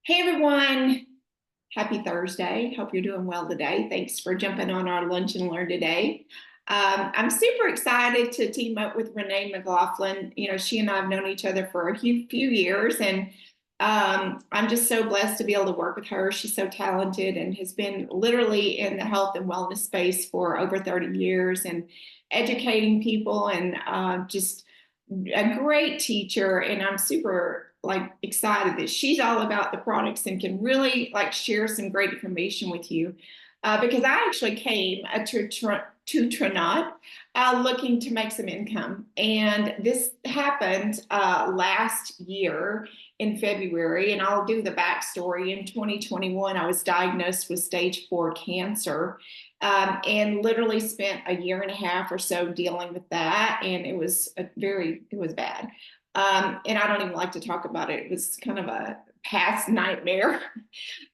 Hey everyone, happy Thursday. Hope you're doing well today. Thanks for jumping on our Lunch and Learn today. I'm super excited to team up with Renee McLaughlin. She and I have known each other for a few years, and I'm just so blessed to be able to work with her. She's so talented and has been literally in the health and wellness space for over 30 years and educating people and just a great teacher. And I'm super excited that she's all about the products and can really share some great information with you. Because I actually came to Trinot looking to make some income. And this happened last year in February. And I'll do the backstory. In 2021, I was diagnosed with stage 4 cancer, and literally spent a year and a half or so dealing with that. And it was bad. And I don't even like to talk about it. It was kind of a past nightmare.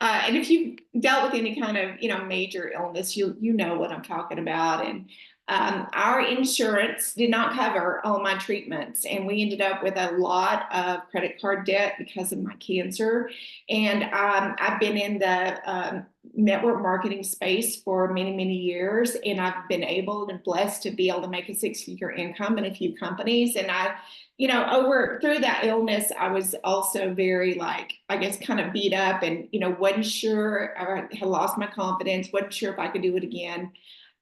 And if you've dealt with any kind of, major illness, you know what I'm talking about. And our insurance did not cover all my treatments, and we ended up with a lot of credit card debt because of my cancer. And I've been in the network marketing space for many, many years, and I've been able and blessed to be able to make a six-figure income in a few companies. And over through that illness, I was also very I guess kind of beat up and, wasn't sure. I had lost my confidence, wasn't sure if I could do it again.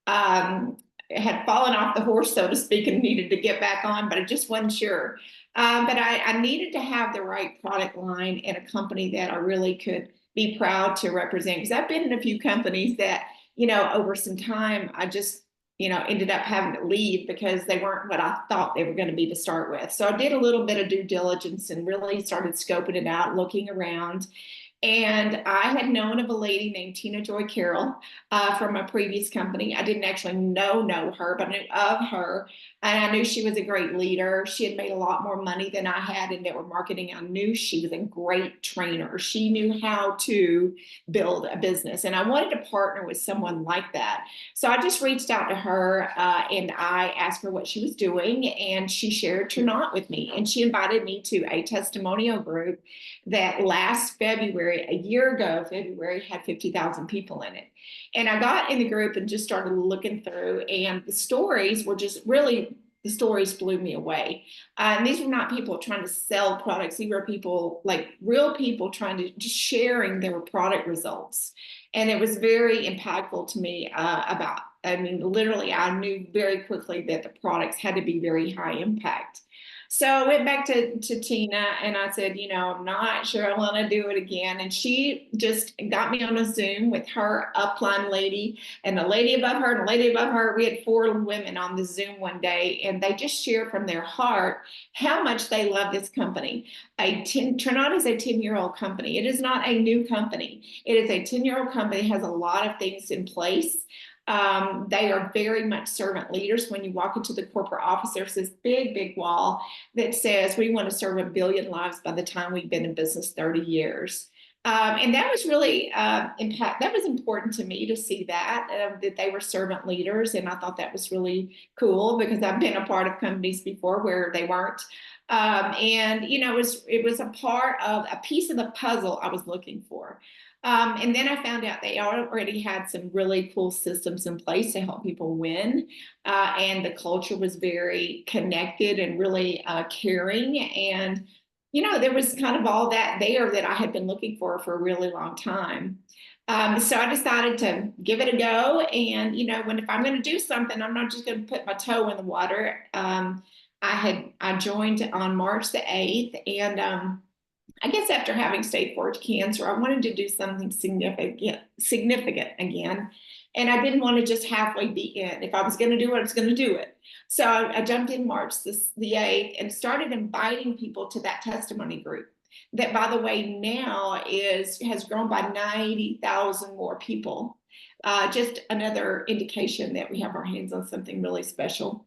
Had fallen off the horse, so to speak, and needed to get back on, but I just wasn't sure. But I needed to have the right product line and a company that I really could be proud to represent. Because I've been in a few companies that, over some time, I just, ended up having to leave because they weren't what I thought they were going to be to start with. So I did a little bit of due diligence and really started scoping it out, looking around. And I had known of a lady named Tina Joy Carroll from a previous company. I didn't actually know her, but I knew of her. And I knew she was a great leader. She had made a lot more money than I had in network marketing. I knew she was a great trainer. She knew how to build a business. And I wanted to partner with someone like that. So I just reached out to her and I asked her what she was doing. And she shared Trinot with me. And she invited me to a testimonial group that last February, a year ago, February, had 50,000 people in it. And I got in the group and just started looking through, and the stories were just really, the stories blew me away. And these were not people trying to sell products. These were people, real people trying to just sharing their product results. And it was very impactful to me literally, I knew very quickly that the products had to be very high impact. So I went back to Tina and I said, I'm not sure I want to do it again. And she just got me on a Zoom with her upline lady and the lady above her and the lady above her. We had 4 women on the Zoom one day, and they just shared from their heart how much they love this company. Trinot is a 10-year-old company. It is not a new company. It is a 10-year-old company, has a lot of things in place. They are very much servant leaders. When you walk into the corporate office, there's this big, big wall that says we want to serve 1 billion lives by the time we've been in business 30 years. And that was really that was important to me to see that they were servant leaders. And I thought that was really cool because I've been a part of companies before where they weren't. It was a part of a piece of the puzzle I was looking for. And then I found out they already had some really cool systems in place to help people win. And the culture was very connected and really caring. And, there was kind of all that there that I had been looking for a really long time. So I decided to give it a go. And, if I'm going to do something, I'm not just going to put my toe in the water. I joined on March the 8th, and I guess after having stage 4 cancer, I wanted to do something significant again. And I didn't want to just halfway be in. If I was going to do it, I was going to do it. So I jumped in March the 8th and started inviting people to that testimony group. That, by the way, now has grown by 90,000 more people. Just another indication that we have our hands on something really special.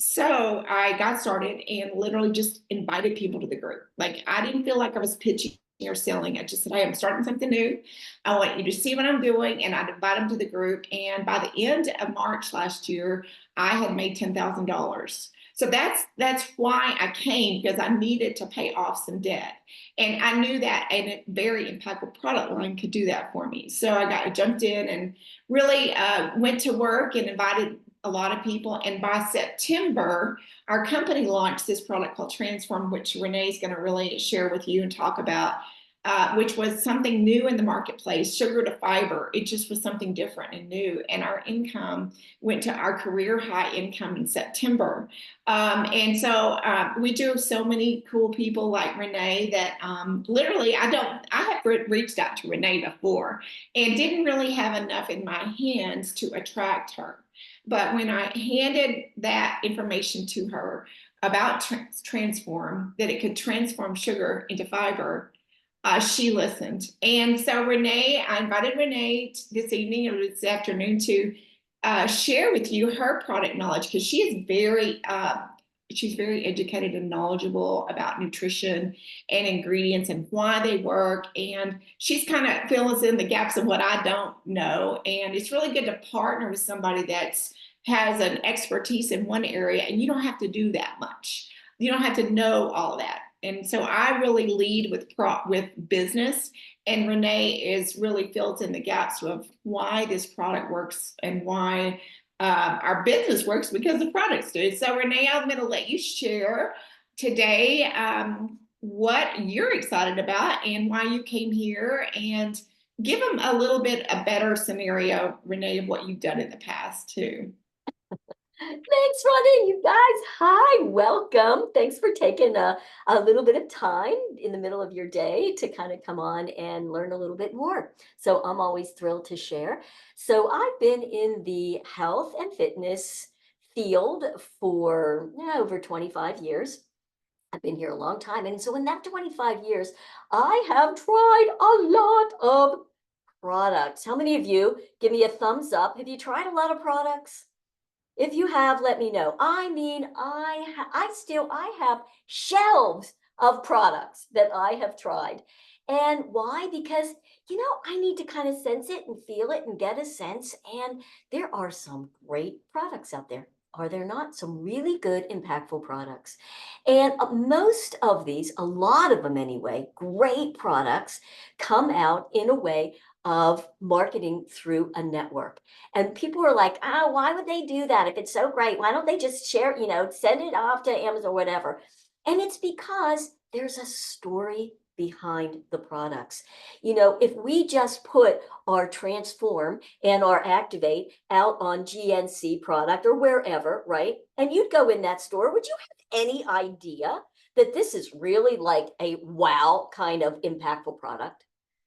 So I got started and literally just invited people to the group. I didn't feel like I was pitching or selling. I just said, hey, I'm starting something new. I want you to see what I'm doing. And I'd invite them to the group. And by the end of March last year, I had made $10,000. So that's why I came, because I needed to pay off some debt. And I knew that a very impactful product line could do that for me. So I jumped in and really went to work and invited a lot of people. And by September, our company launched this product called Transform, which Renee is going to really share with you and talk about, which was something new in the marketplace, sugar to fiber. It just was something different and new. And our income went to our career high income in September. And so we do have so many cool people like Renee that literally I have reached out to Renee before and didn't really have enough in my hands to attract her. But when I handed that information to her about Transform, that it could transform sugar into fiber, she listened. And so I invited Renee this evening or this afternoon to share with you her product knowledge, because she's very educated and knowledgeable about nutrition and ingredients and why they work. And she's kind of fills in the gaps of what I don't know. And it's really good to partner with somebody that's has an expertise in one area, and you don't have to do that much. You don't have to know all that. And so I really lead with business, and Renee is really fills in the gaps of why this product works and why our business works, because the products do. So Renee, I'm going to let you share today what you're excited about and why you came here, and give them a little bit a better scenario, Renee, of what you've done in the past too. Thanks, Rhonda. You guys, hi, welcome. Thanks for taking a little bit of time in the middle of your day to kind of come on and learn a little bit more. So I'm always thrilled to share. So I've been in the health and fitness field for over 25 years. I've been here a long time. And so in that 25 years, I have tried a lot of products. How many of you, give me a thumbs up, have you tried a lot of products? If you have, let me know. I mean, I have shelves of products that I have tried. And why? Because, I need to kind of sense it and feel it and get a sense. And there are some great products out there. Are there not? Some really good, impactful products. And most of these, a lot of them anyway, great products come out in a way of marketing through a network. And people are like, oh, why would they do that? If it's so great, why don't they just share, send it off to Amazon or whatever? And it's because there's a story behind the products. If we just put our Transform and our Activate out on GNC product or wherever, right? And you'd go in that store, would you have any idea that this is really like a wow kind of impactful product?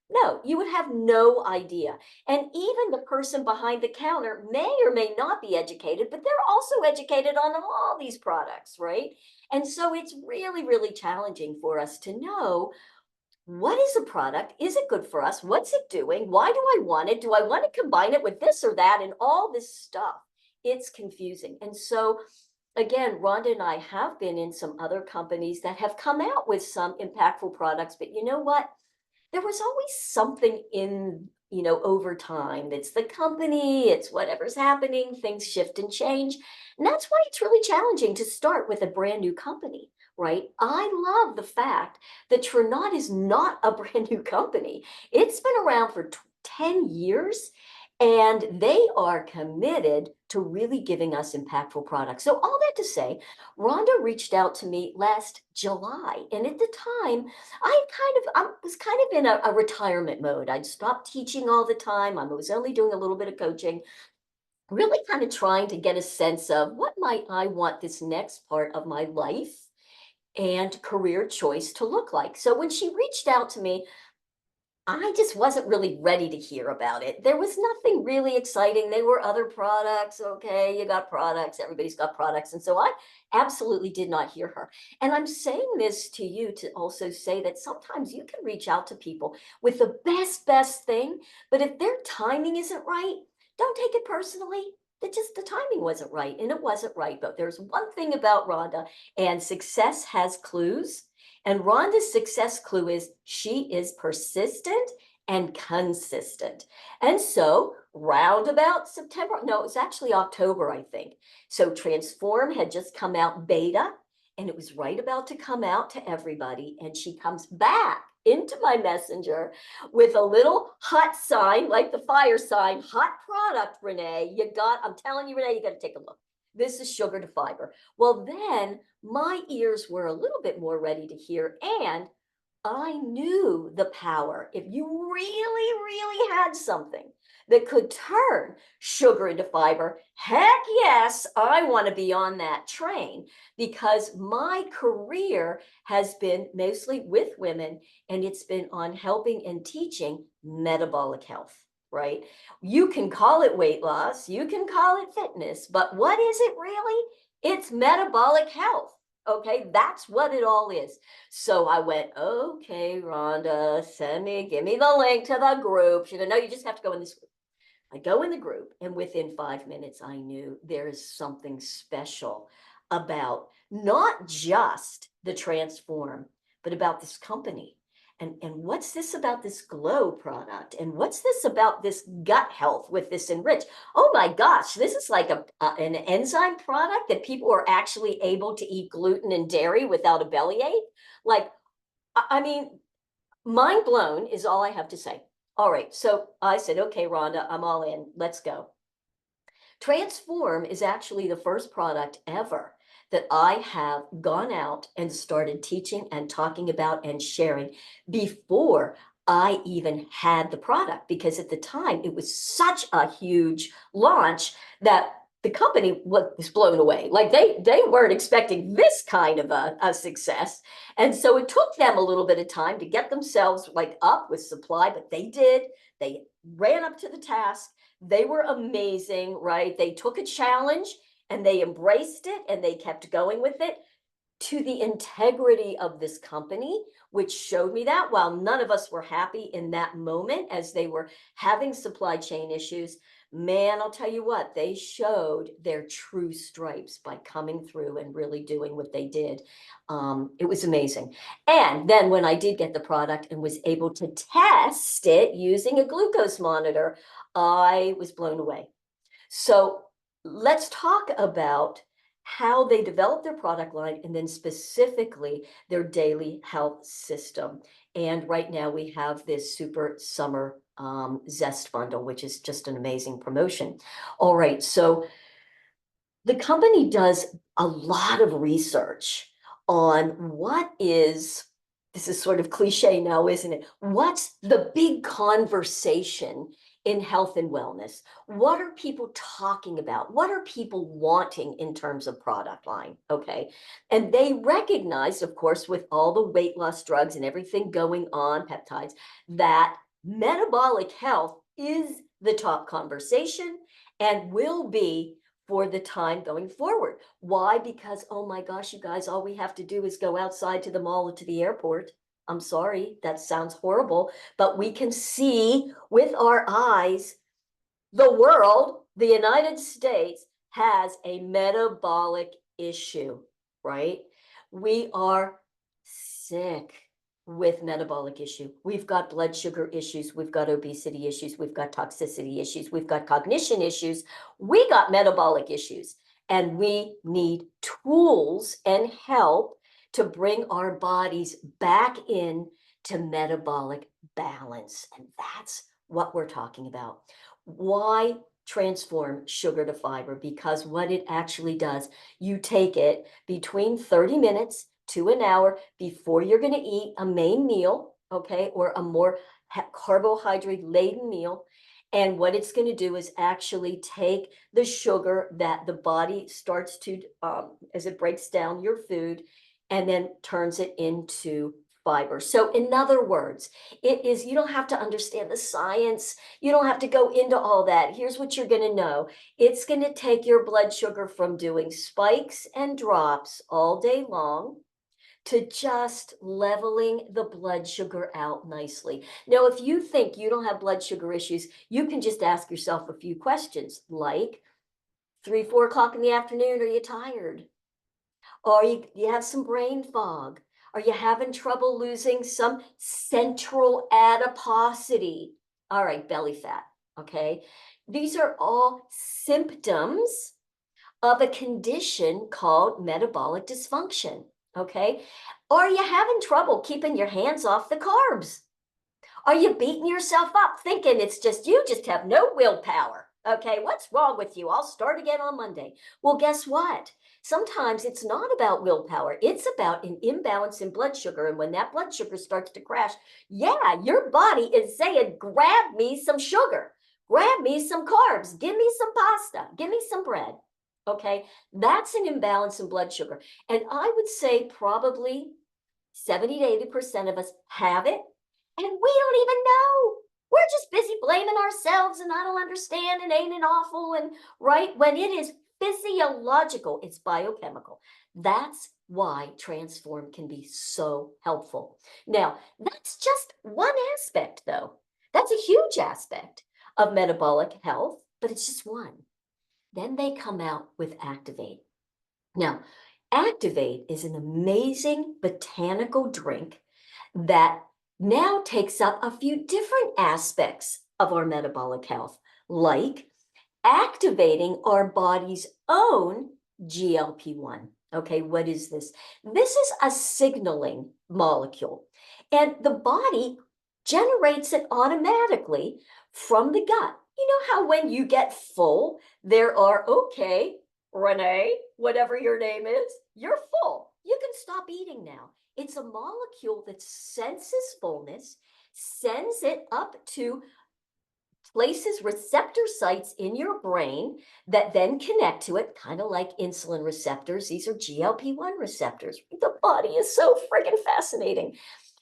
No, you would have no idea. And even the person behind the counter may or may not be educated, but they're also educated on all these products, right? And so it's really, really challenging for us to know, what is a product? Is it good for us? What's it doing? Why do I want it? Do I want to combine it with this or that and all this stuff? It's confusing. And so again, Rhonda and I have been in some other companies that have come out with some impactful products, but you know what? There was always something in, over time. It's the company, it's whatever's happening, things shift and change. And that's why it's really challenging to start with a brand new company, right? I love the fact that Trinot is not a brand new company. It's been around for 10 years. And they are committed to really giving us impactful products. So all that to say, Rhonda reached out to me last July. And at the time, I was kind of in a retirement mode. I'd stopped teaching all the time. I was only doing a little bit of coaching, really kind of trying to get a sense of what might I want this next part of my life and career choice to look like. So when she reached out to me, I just wasn't really ready to hear about it. There was nothing really exciting. There were other products. Okay, you got products. Everybody's got products. And so I absolutely did not hear her. And I'm saying this to you to also say that sometimes you can reach out to people with the best thing. But if their timing isn't right, don't take it personally. The timing wasn't right, and it wasn't right. But there's one thing about Rhonda, and success has clues. And Rhonda's success clue is she is persistent and consistent. And so round about September, no, it was actually October, I think. So Transform had just come out beta, and it was right about to come out to everybody. And she comes back into my messenger with a little hot sign, like the fire sign, hot product, Renee. I'm telling you, Renee, you got to take a look. This is sugar to fiber. Well, then my ears were a little bit more ready to hear, and I knew the power. If you really, really had something that could turn sugar into fiber, heck yes, I want to be on that train, because my career has been mostly with women, and it's been on helping and teaching metabolic health, right? You can call it weight loss, you can call it fitness, but what is it really? It's metabolic health. Okay, that's what it all is. So I went, okay, Rhonda, give me the link to the group. She said, no, you just have to go in this group. I go in the group, and within 5 minutes, I knew there is something special about not just the Transform, but about this company. And what's this about this Glow product? And what's this about this gut health with this Enrich? Oh my gosh, this is like an enzyme product that people are actually able to eat gluten and dairy without a bellyache. Like, I mean, mind blown is all I have to say. All right, so I said, okay, Rhonda, I'm all in. Let's go. Transform is actually the first product ever that I have gone out and started teaching and talking about and sharing before I even had the product, because at the time it was such a huge launch that the company was blown away. Like they weren't expecting this kind of a success. And so it took them a little bit of time to get themselves like up with supply, but they did. They ran up to the task. They were amazing, right? They took a challenge and they embraced it, and they kept going with it, to the integrity of this company, which showed me that while none of us were happy in that moment as they were having supply chain issues, man, I'll tell you what, they showed their true stripes by coming through and really doing what they did. It was amazing. And then when I did get the product and was able to test it using a glucose monitor, I was blown away. So let's talk about how they develop their product line, and then specifically their daily health system. And right now we have this super summer zest bundle, which is just an amazing promotion. All right, so the company does a lot of research on this is sort of cliche now, isn't it? What's the big conversation in health and wellness? What are people talking about? What are people wanting in terms of product line? Okay. And they recognized, of course, with all the weight loss drugs and everything going on, peptides, that metabolic health is the top conversation and will be for the time going forward. Why? Because, oh my gosh, you guys, all we have to do is go outside to the mall or to the airport. I'm sorry, that sounds horrible, but we can see with our eyes the world, the United States, has a metabolic issue, right? We are sick with metabolic issue. We've got blood sugar issues, we've got obesity issues, we've got toxicity issues, we've got cognition issues, we got metabolic issues, and we need tools and help to bring our bodies back in to metabolic balance. And that's what we're talking about. Why transform sugar to fiber? Because what it actually does, you take it between 30 minutes to an hour before you're going to eat a main meal, okay, or a more carbohydrate laden meal. And what it's going to do is actually take the sugar that the body starts to, as it breaks down your food, and then turns it into fiber. So in other words, it is, you don't have to understand the science. You don't have to go into all that. Here's what you're going to know. It's going to take your blood sugar from doing spikes and drops all day long to just leveling the blood sugar out nicely. Now, if you think you don't have blood sugar issues, you can just ask yourself a few questions like 3, 4 o'clock in the afternoon, are you tired? Or you have some brain fog? Are you having trouble losing some central adiposity? All right, belly fat, okay? These are all symptoms of a condition called metabolic dysfunction, okay? Are you having trouble keeping your hands off the carbs? Are you beating yourself up thinking it's just you just have no willpower? Okay, what's wrong with you? I'll start again on Monday. Well, guess what? Sometimes it's not about willpower. It's about an imbalance in blood sugar. And when that blood sugar starts to crash, yeah, your body is saying, grab me some sugar, grab me some carbs, give me some pasta, give me some bread. Okay, that's an imbalance in blood sugar. And I would say probably 70 to 80% of us have it, and we don't even know. We're just busy blaming ourselves and I don't understand and ain't it awful and right when it is physiological, it's biochemical. That's why Transform can be so helpful. Now, that's just one aspect though. That's a huge aspect of metabolic health, but it's just one. Then they come out with Activate. Now, Activate is an amazing botanical drink that now takes up a few different aspects of our metabolic health, like activating our body's own GLP-1. Okay, what is this? This is a signaling molecule, and the body generates it automatically from the gut. You know how when you get full, there are, okay, Renee, whatever your name is, you're full. You can stop eating now. It's a molecule that senses fullness, sends it up to places receptor sites in your brain that then connect to it, kind of like insulin receptors. These are GLP-1 receptors. The body is so friggin' fascinating.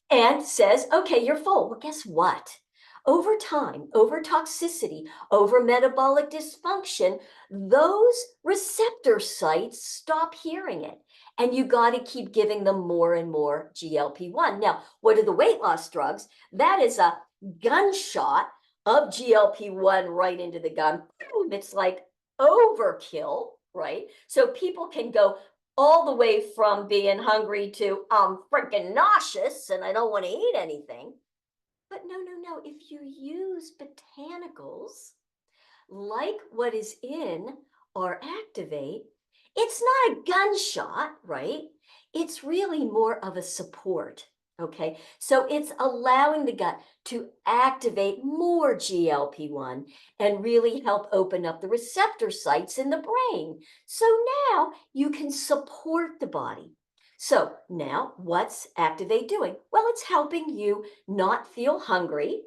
And says, okay, you're full. Well, guess what? Over time, over toxicity, over metabolic dysfunction, those receptor sites stop hearing it. And you got to keep giving them more and more GLP-1. Now, what are the weight loss drugs? That is a gunshot of GLP-1 right into the gun. It's like overkill, right? So people can go all the way from being hungry to freaking nauseous and I don't want to eat anything. But no, if you use botanicals like what is in our Activate, it's not a gunshot, right? It's really more of a support. Okay, so it's allowing the gut to activate more GLP-1 and really help open up the receptor sites in the brain. So now you can support the body. So now what's Activate doing? Well, it's helping you not feel hungry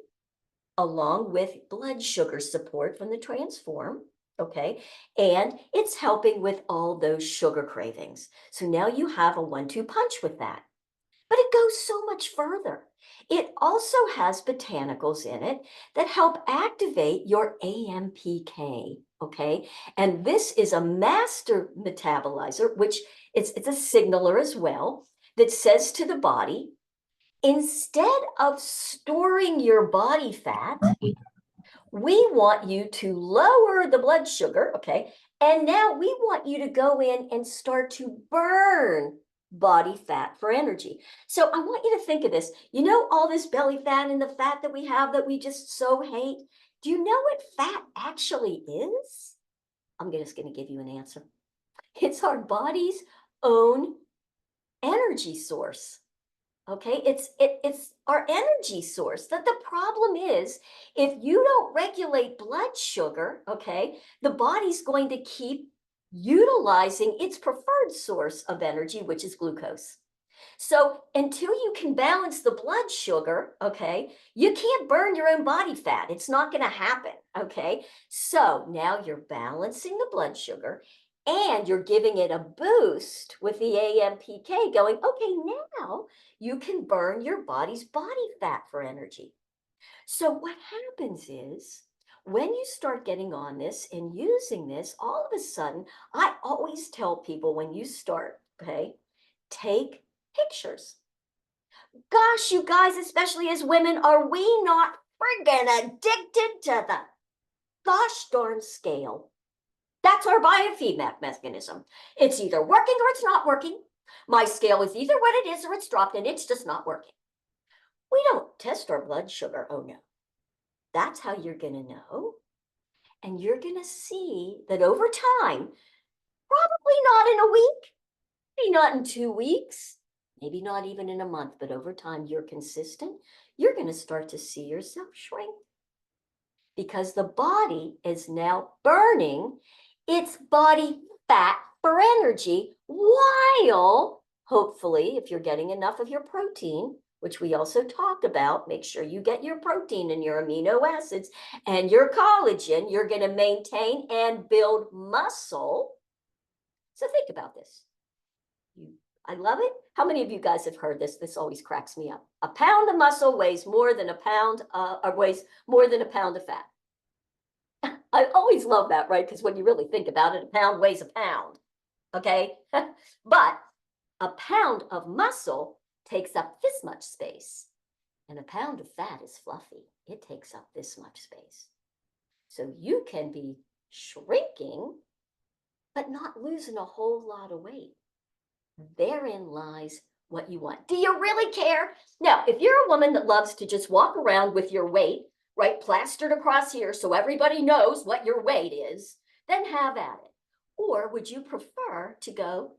along with blood sugar support from the Transform. Okay, and it's helping with all those sugar cravings. So now you have a 1-2 punch with that. But it goes so much further. It also has botanicals in it that help activate your AMPK, okay? And this is a master metabolizer, which it's a signaler as well, that says to the body, instead of storing your body fat, we want you to lower the blood sugar, okay? And now we want you to go in and start to burn body fat for energy. So I want you to think of this. You know, all this belly fat and the fat that we have that we just so hate. Do you know what fat actually is? I'm just going to give you an answer. It's our body's own energy source. Okay, it's our energy source. That the problem is, if you don't regulate blood sugar, okay, the body's going to keep utilizing its preferred source of energy, which is glucose. So until you can balance the blood sugar, okay, you can't burn your own body fat. It's not going to happen, okay? So now you're balancing the blood sugar and you're giving it a boost with the AMPK going, okay, now you can burn your body's body fat for energy. So what happens is when you start getting on this and using this, all of a sudden, I always tell people when you start, okay, take pictures. Gosh, you guys, especially as women, are we not friggin' addicted to the gosh darn scale? That's our biofeedback mechanism. It's either working or it's not working. My scale is either what it is or it's dropped and it's just not working. We don't test our blood sugar. Oh no. That's how you're going to know. And you're going to see that over time, probably not in a week, maybe not in 2 weeks, maybe not even in a month, but over time, you're consistent. You're going to start to see yourself shrink because the body is now burning its body fat for energy while hopefully, if you're getting enough of your protein, which we also talked about, make sure you get your protein and your amino acids and your collagen, you're going to maintain and build muscle. So think about this. I love it. How many of you guys have heard this? This always cracks me up. A pound of muscle weighs more than a pound, or weighs more than a pound of fat. I always love that, right? Because when you really think about it, a pound weighs a pound. Okay. But a pound of muscle takes up this much space, and a pound of fat is fluffy. It takes up this much space. So you can be shrinking, but not losing a whole lot of weight. Therein lies what you want. Do you really care? Now, if you're a woman that loves to just walk around with your weight, right, plastered across here so everybody knows what your weight is, then have at it. Or would you prefer to go,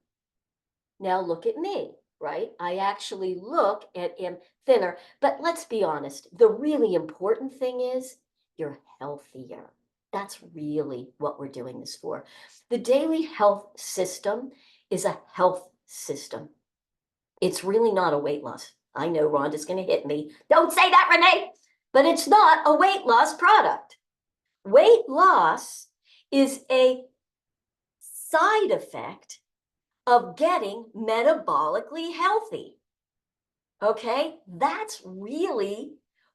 now look at me, right? I actually look at am thinner, but let's be honest, the really important thing is you're healthier. That's really what we're doing this for. The daily health system is a health system. It's really not a weight loss. I know Rhonda's going to hit me. Don't say that, Renee, but it's not a weight loss product. Weight loss is a side effect of getting metabolically healthy. Okay, that's really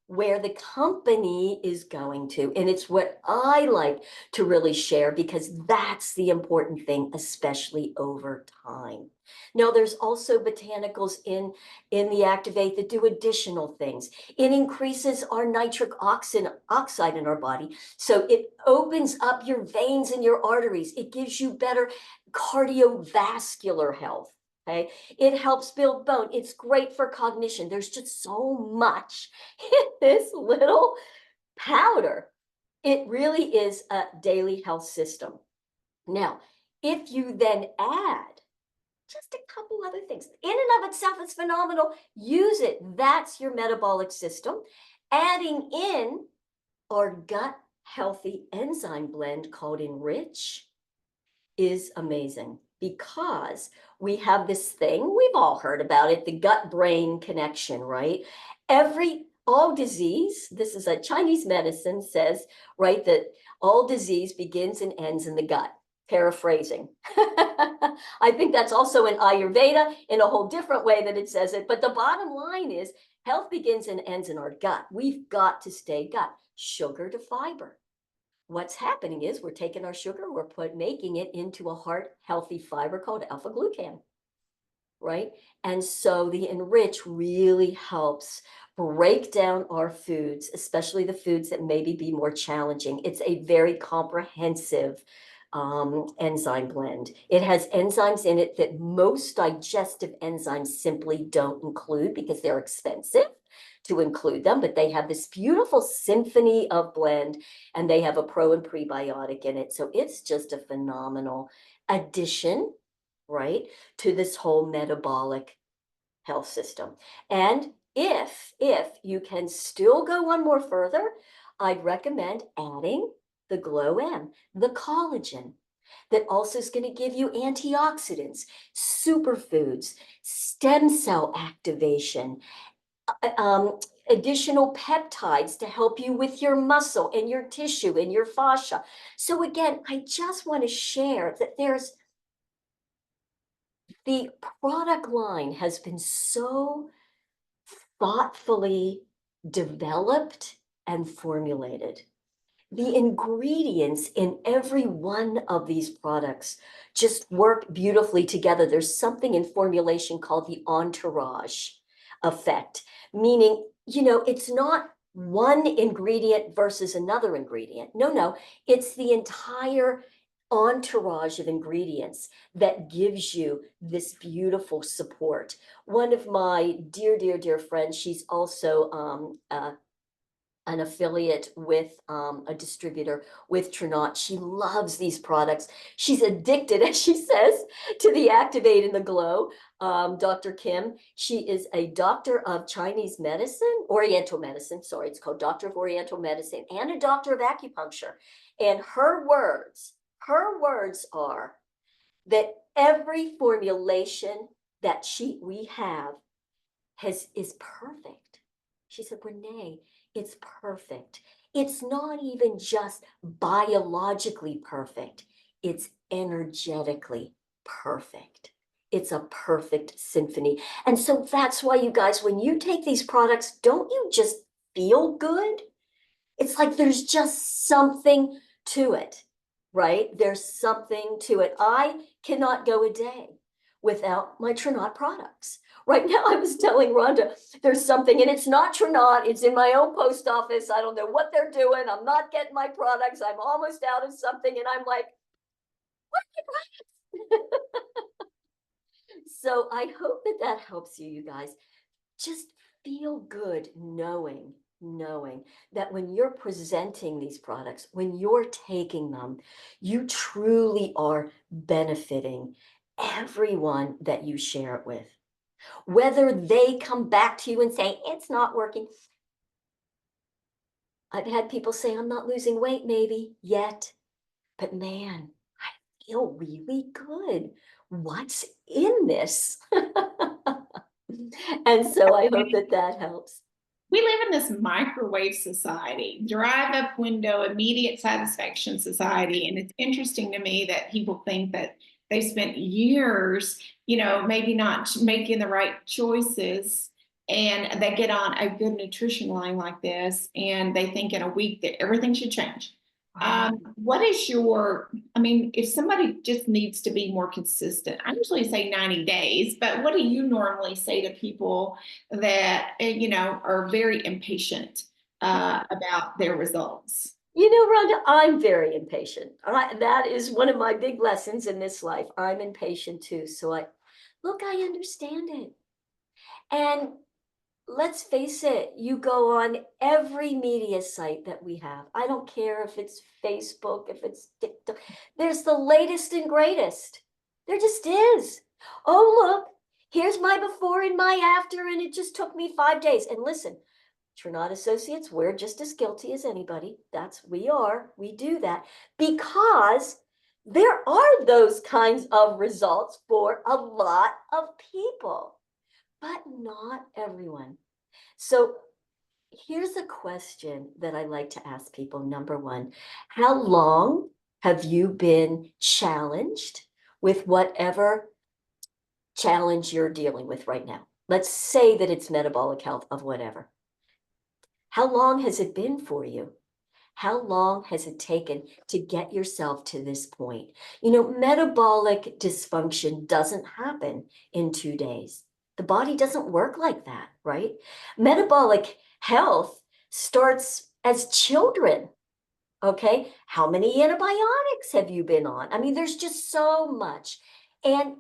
where the company is going to. And it's what I like to really share because that's the important thing, especially over time. Now, there's also botanicals in the Activate that do additional things. It increases our nitric oxide in our body. So it opens up your veins and your arteries. It gives you better cardiovascular health. Okay, it helps build bone. It's great for cognition. There's just so much in this little powder. It really is a daily health system. Now, if you then add just a couple other things, in and of itself, it's phenomenal. Use it. That's your metabolic system. Adding in our gut healthy enzyme blend called Enrich is amazing because we have this thing, we've all heard about it, the gut-brain connection, right? All disease, this is a Chinese medicine, says, right, that all disease begins and ends in the gut. Paraphrasing. I think that's also in Ayurveda in a whole different way that it says it. But the bottom line is health begins and ends in our gut. We've got to stay gut. Sugar to fiber. What's happening is we're taking our sugar, we're making it into a heart healthy fiber called alpha glucan, right? And so the Enrich really helps break down our foods, especially the foods that maybe be more challenging. It's a very comprehensive enzyme blend. It has enzymes in it that most digestive enzymes simply don't include because they're expensive to include them, but they have this beautiful symphony of blend and they have a pro and prebiotic in it. So it's just a phenomenal addition, right, to this whole metabolic health system. And if you can still go one more further, I'd recommend adding the Glow M, the collagen, that also is going to give you antioxidants, superfoods, stem cell activation, additional peptides to help you with your muscle and your tissue and your fascia. So again, I just want to share that the product line has been so thoughtfully developed and formulated. The ingredients in every one of these products just work beautifully together. There's something in formulation called the entourage effect, meaning, it's not one ingredient versus another ingredient. No, it's the entire entourage of ingredients that gives you this beautiful support. One of my dear, dear, dear friends, she's also an affiliate with a distributor with Trinot. She loves these products. She's addicted, as she says, to the Activate and the Glow. Dr. Kim, she is a doctor of Chinese medicine, Oriental medicine, sorry, it's called Doctor of Oriental Medicine, and a doctor of acupuncture. And her words are that every formulation that we have is perfect. She said, Renee, it's perfect. It's not even just biologically perfect. It's energetically perfect. It's a perfect symphony. And so that's why, you guys, when you take these products, don't you just feel good? It's like there's just something to it, right? There's something to it. I cannot go a day without my Trinot products. Right now, I was telling Rhonda, there's something, and it's not Trinot, it's in my own post office. I don't know what they're doing. I'm not getting my products. I'm almost out of something. And I'm like, what are my products? So I hope that that helps you, you guys. Just feel good knowing that when you're presenting these products, when you're taking them, you truly are benefiting everyone that you share it with. Whether they come back to you and say, it's not working. I've had people say, I'm not losing weight maybe yet, but man, I feel really good. What's in this? And so I hope that that helps. We live in this microwave society, drive up window, immediate satisfaction society. And it's interesting to me that people think that they spent years, maybe not making the right choices. And they get on a good nutrition line like this, and they think in a week that everything should change. What is if somebody just needs to be more consistent, I usually say 90 days, but what do you normally say to people that, are very impatient about their results? You know, Rhonda, I'm very impatient. That is one of my big lessons in this life. I'm impatient too. So I understand it. And let's face it, you go on every media site that we have. I don't care if it's Facebook, if it's TikTok. There's the latest and greatest. There just is. Oh, look, here's my before and my after, and it just took me 5 days. And listen, Trinot Associates, we're just as guilty as anybody. We do that because there are those kinds of results for a lot of people, but not everyone. So here's a question that I like to ask people. Number one, how long have you been challenged with whatever challenge you're dealing with right now? Let's say that it's metabolic health of whatever. How long has it been for you? How long has it taken to get yourself to this point? Metabolic dysfunction doesn't happen in 2 days. The body doesn't work like that, right? Metabolic health starts as children, okay? How many antibiotics have you been on? I mean, there's just so much. And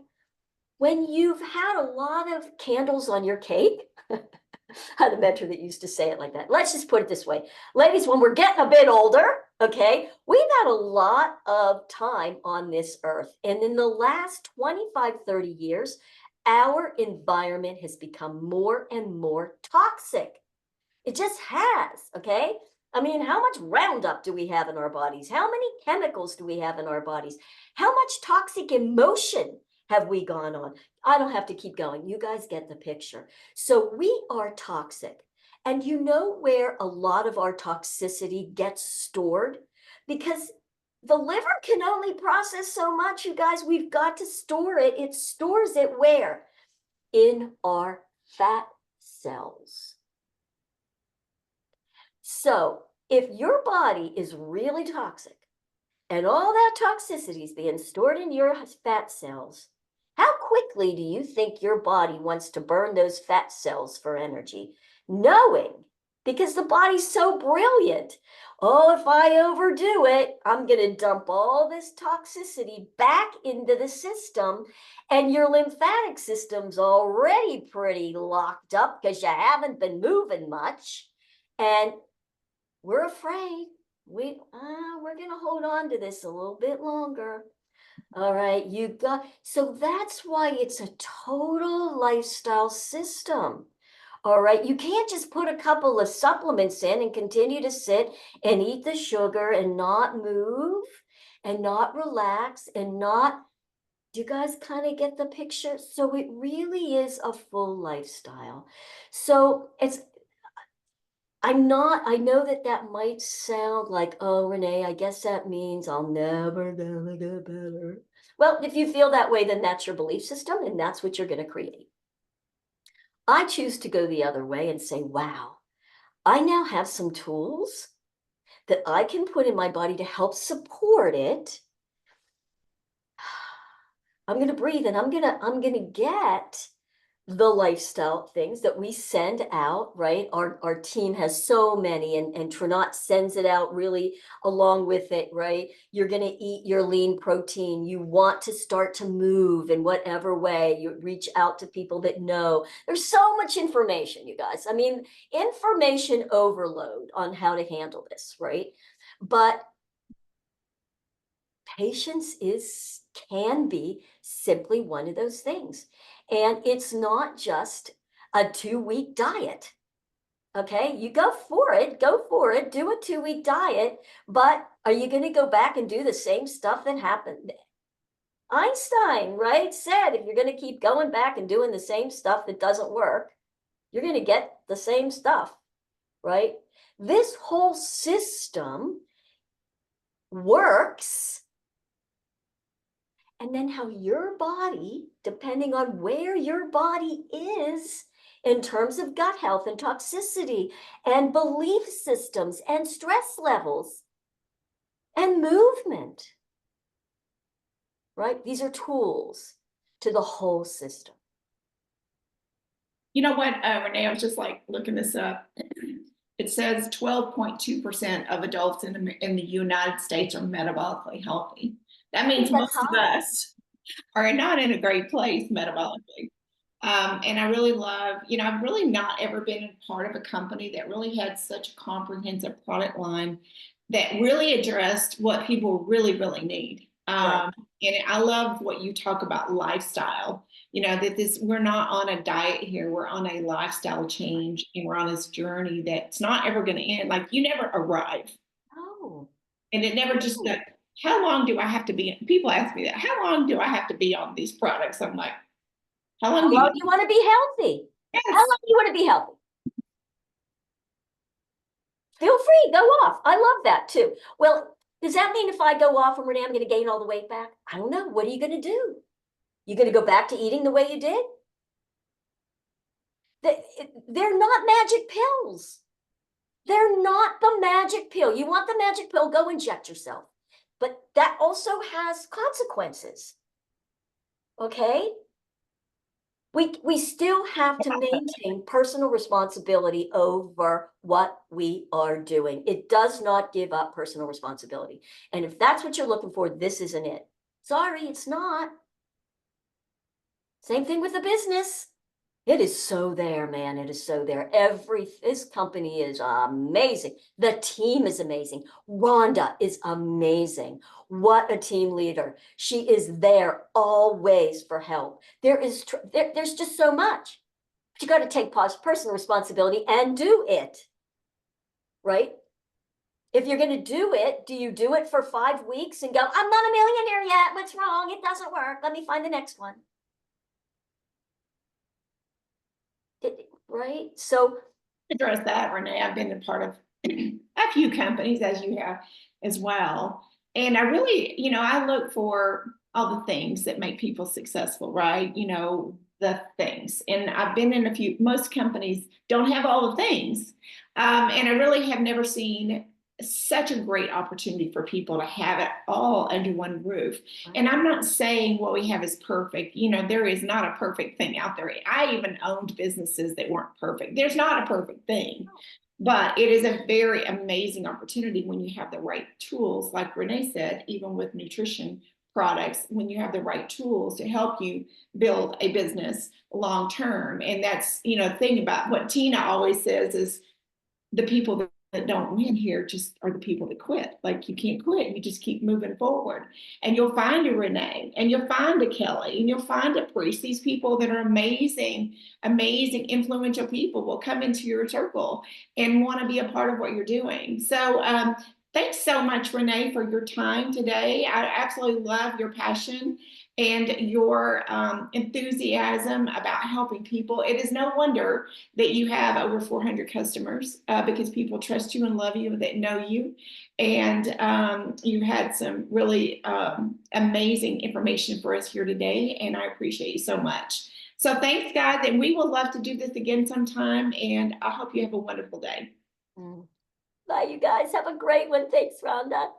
when you've had a lot of candles on your cake, I had a mentor that used to say it like that. Let's just put it this way. Ladies, when we're getting a bit older, okay, we've had a lot of time on this earth. And in the last 25, 30 years, our environment has become more and more toxic. It just has, okay? I mean, how much Roundup do we have in our bodies? How many chemicals do we have in our bodies? How much toxic emotion have we gone on? I don't have to keep going. You guys get the picture. So we are toxic. And you know where a lot of our toxicity gets stored? Because the liver can only process so much, you guys. We've got to store it. It stores it where? In our fat cells. So if your body is really toxic and all that toxicity is being stored in your fat cells, how quickly do you think your body wants to burn those fat cells for energy, knowing because the body's so brilliant. Oh, if I overdo it, I'm going to dump all this toxicity back into the system. And your lymphatic system's already pretty locked up because you haven't been moving much. And we're afraid we're going to hold on to this a little bit longer. All right, so that's why it's a total lifestyle system. All right, you can't just put a couple of supplements in and continue to sit and eat the sugar and not move and not relax and not. Do you guys kind of get the picture? So it really is a full lifestyle. So I know that might sound like, oh, Renee, I guess that means I'll never gonna get better. Well, if you feel that way, then that's your belief system and that's what you're going to create. I choose to go the other way and say, wow, I now have some tools that I can put in my body to help support it. I'm going to breathe and I'm going to get the lifestyle things that we send out, right? Our team has so many, and Trinot sends it out really along with it, right? You're going to eat your lean protein. You want to start to move in whatever way. You reach out to people that know. There's so much information, you guys. I mean, information overload on how to handle this, right? But patience can be simply one of those things. And it's not just a 2-week diet. Okay, you go for it, do a 2-week diet, but are you going to go back and do the same stuff that happened? Einstein, right, said if you're going to keep going back and doing the same stuff that doesn't work, you're going to get the same stuff, right? This whole system works. And then how your body, depending on where your body is in terms of gut health and toxicity and belief systems and stress levels and movement, right? These are tools to the whole system. You know what, Renee, I was just like looking this up. It says 12.2% of adults in the United States are metabolically healthy. That means That's most of high. us are not in a great place metabolically. And I really love, I've really not ever been a part of a company that really had such a comprehensive product line that really addressed what people really, really need. Right. And I love what you talk about lifestyle, that we're not on a diet here, we're on a lifestyle change and we're on this journey that's not ever going to end. Like you never arrive. Oh. And it never just like, how long do I have to be? People ask me that, how long do I have to be on these products? I'm like, how long do Well, you? you want to be healthy. How Yes. long do you want to be healthy? Feel free, go off. I love that too. Well, does that mean if I go off and Renee, I'm going to gain all the weight back? I don't know. What are you going to do? You going to go back to eating the way you did? They're not magic pills. They're not the magic pill. You want the magic pill, go inject yourself. But that also has consequences. Okay? We still have to maintain personal responsibility over what we are doing. It does not give up personal responsibility. And if that's what you're looking for, this isn't it. Sorry, it's not. Same thing with the business. It is so there, man. It is so there. This company is amazing. The team is amazing. Rhonda is amazing. What a team leader. She is there always for help. There's just so much. But you got to take personal responsibility and do it. Right? If you're going to do it, do you do it for 5 weeks and go, I'm not a millionaire yet. What's wrong? It doesn't work. Let me find the next one. Right? So Address that, Renee. I've been a part of a few companies as you have as well. And I really, I look for all the things that make people successful, right? The things. And I've been in most companies don't have all the things. And I really have never seen such a great opportunity for people to have it all under one roof. And I'm not saying what we have is perfect. There is not a perfect thing out there. I even owned businesses that weren't perfect. There's not a perfect thing. But it is a very amazing opportunity when you have the right tools, like Renee said, even with nutrition products, when you have the right tools to help you build a business long term. And that's, the thing about what Tina always says is the people that don't win here just are the people that quit. Like you can't quit. You just keep moving forward. And you'll find a Renee and you'll find a Kelly and you'll find a Priest. These people that are amazing, amazing, influential people will come into your circle and want to be a part of what you're doing. So thanks so much, Renee, for your time today. I absolutely love your passion and your enthusiasm about helping people. It is no wonder that you have over 400 customers because people trust you and love you and that know you. And you had some really amazing information for us here today, and I appreciate you so much. So thanks, guys, and we will love to do this again sometime, and I hope you have a wonderful day. Mm. Bye, you guys. Have a great one. Thanks, Rhonda.